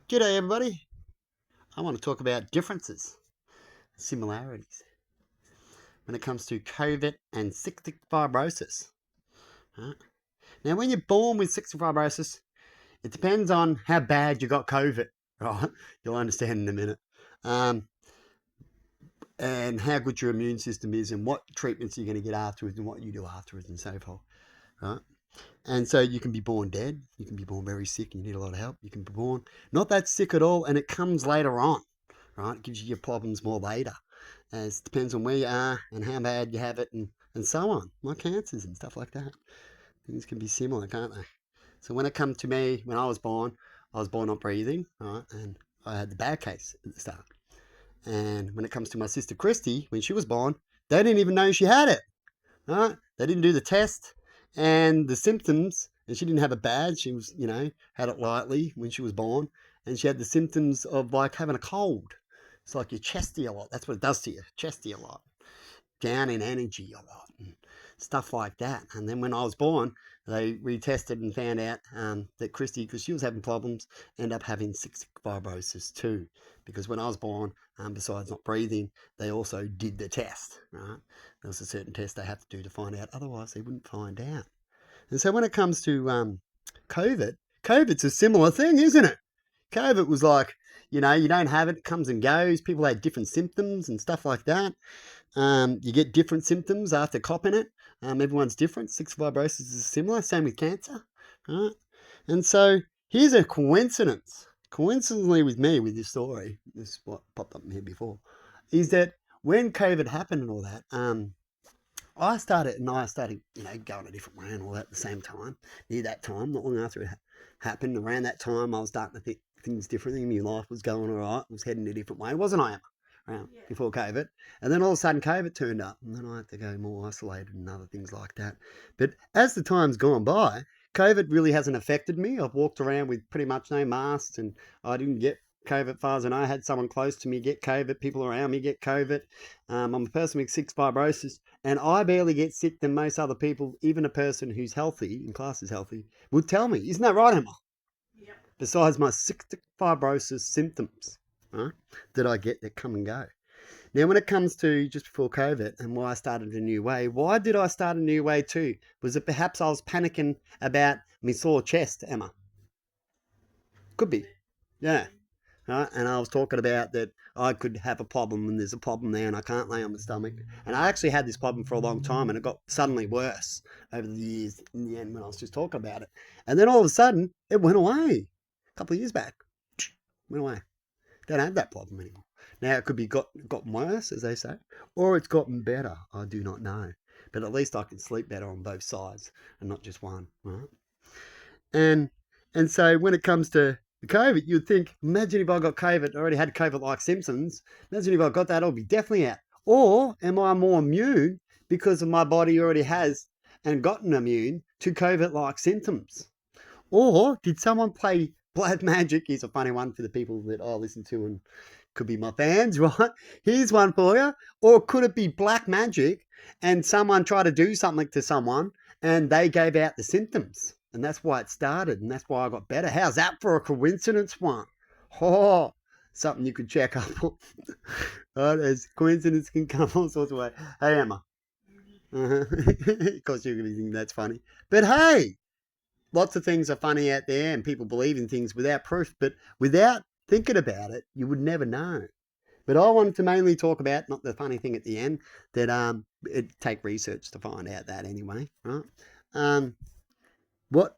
G'day, everybody. I want to talk about differences, similarities, when it comes to COVID and cystic fibrosis. Right? Now, when you're born with cystic fibrosis, it depends on how bad you got COVID, right? You'll understand in a minute. Um, and how good your immune system is, and what treatments you're going to get afterwards, and what you do afterwards, and so forth. Right? And so you can be born dead, you can be born very sick, and you need a lot of help. You can be born not that sick at all, and it comes later on. Right? It gives you your problems more later. As it depends on where you are and how bad you have it, and so on, like cancers and stuff like that. Things can be similar, can't they? So when it comes to me, when I was born not breathing, right, and I had the bad case at the start. And when it comes to my sister Christy, when she was born, they didn't even know she had it, right? They didn't do the test and the symptoms, and she didn't have it bad. She was, had it lightly when she was born, and she had the symptoms of like having a cold. It's like you're chesty a lot. That's what it does to you, chesty a lot, down in energy a lot, and stuff like that. And then when I was born, they retested and found out that Christy, because she was having problems, ended up having cystic fibrosis too. Because when I was born, besides not breathing, they also did the test, right? There was a certain test they had to do to find out. Otherwise, they wouldn't find out. And so when it comes to COVID, COVID's a similar thing, isn't it? COVID was like, you don't have it, it comes and goes. People had different symptoms and stuff like that. You get different symptoms after copping it. Everyone's different. Cystic fibrosis is similar. Same with cancer. Right? And so here's a coincidence. Coincidentally, with me, with this story, this is what popped up in here before, is that when COVID happened and all that, I started, going a different way and all that at the same time. Near that time, not long after it happened, around that time, I was starting to think things differently. My life was going all right. Was heading a different way, wasn't I, Emma? Around before COVID, and then all of a sudden COVID turned up, and then I had to go more isolated and other things like that. But as the time's gone by, COVID really hasn't affected me. I've walked around with pretty much no masks, and I didn't get COVID far as I know. I had someone close to me get COVID, people around me get COVID. I'm a person with cystic fibrosis, and I barely get sick than most other people. Even a person who's healthy, in class is healthy, would tell me. Isn't that right, Emma? Yep. Besides my cystic fibrosis symptoms, right, that I get that come and go. Now, when it comes to just before COVID and why I started a new way, why did I start a new way too? Was it perhaps I was panicking about my sore chest, Emma? Could be. Yeah. Right? And I was talking about that I could have a problem and there's a problem there and I can't lay on my stomach. And I actually had this problem for a long time and it got suddenly worse over the years in the end when I was just talking about it. And then all of a sudden, it went away. A couple of years back, went away. Don't have that problem anymore. Now it could be gotten worse, as they say, or it's gotten better. I do not know. But at least I can sleep better on both sides and not just one, right? And and so when it comes to the COVID, you'd think, imagine if I got COVID, I already had COVID like symptoms. Imagine if I got that, I'll be definitely out. Or am I more immune because of my body already has and gotten immune to COVID like symptoms? Or did someone play black magic? Here's a funny one for the people that I listen to and could be my fans, right? Here's one for you. Or could it be black magic and someone tried to do something to someone and they gave out the symptoms? And that's why it started and that's why I got better. How's that for a coincidence one? Oh, something you could check up on. Right, as coincidence can come all sorts of ways. Hey, Emma. Of course, you're going to think that's funny. But hey, lots of things are funny out there and people believe in things without proof, but without thinking about it, you would never know. But I wanted to mainly talk about, not the funny thing at the end, that it take research to find out that anyway, right? Um, what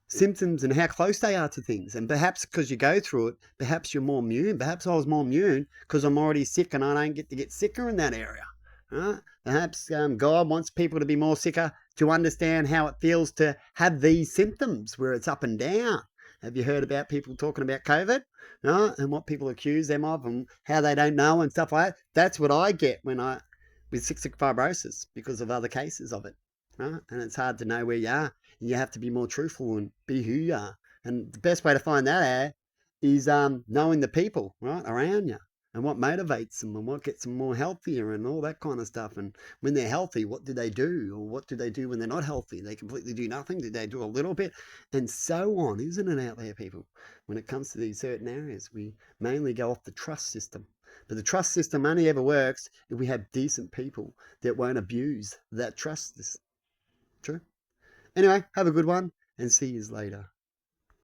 symptoms and how close they are to things. And perhaps because you go through it, perhaps you're more immune. Perhaps I was more immune because I'm already sick and I don't get to get sicker in that area. Right? Perhaps God wants people to be more sicker to understand how it feels to have these symptoms where it's up and down. Have you heard about people talking about COVID, right? And what people accuse them of and how they don't know and stuff like that? That's what I get with cystic fibrosis because of other cases of it, right? And it's hard to know where you are. You have to be more truthful and be who you are. And the best way to find that out is knowing the people, right, around you. and what motivates them and what gets them more healthier and all that kind of stuff. And when they're healthy, what do they do? Or what do they do when they're not healthy? They completely do nothing. Do they do a little bit? And so on, isn't it out there, people? When it comes to these certain areas, we mainly go off the trust system. But the trust system only ever works if we have decent people that won't abuse that trust. True? Anyway, have a good one and see you later.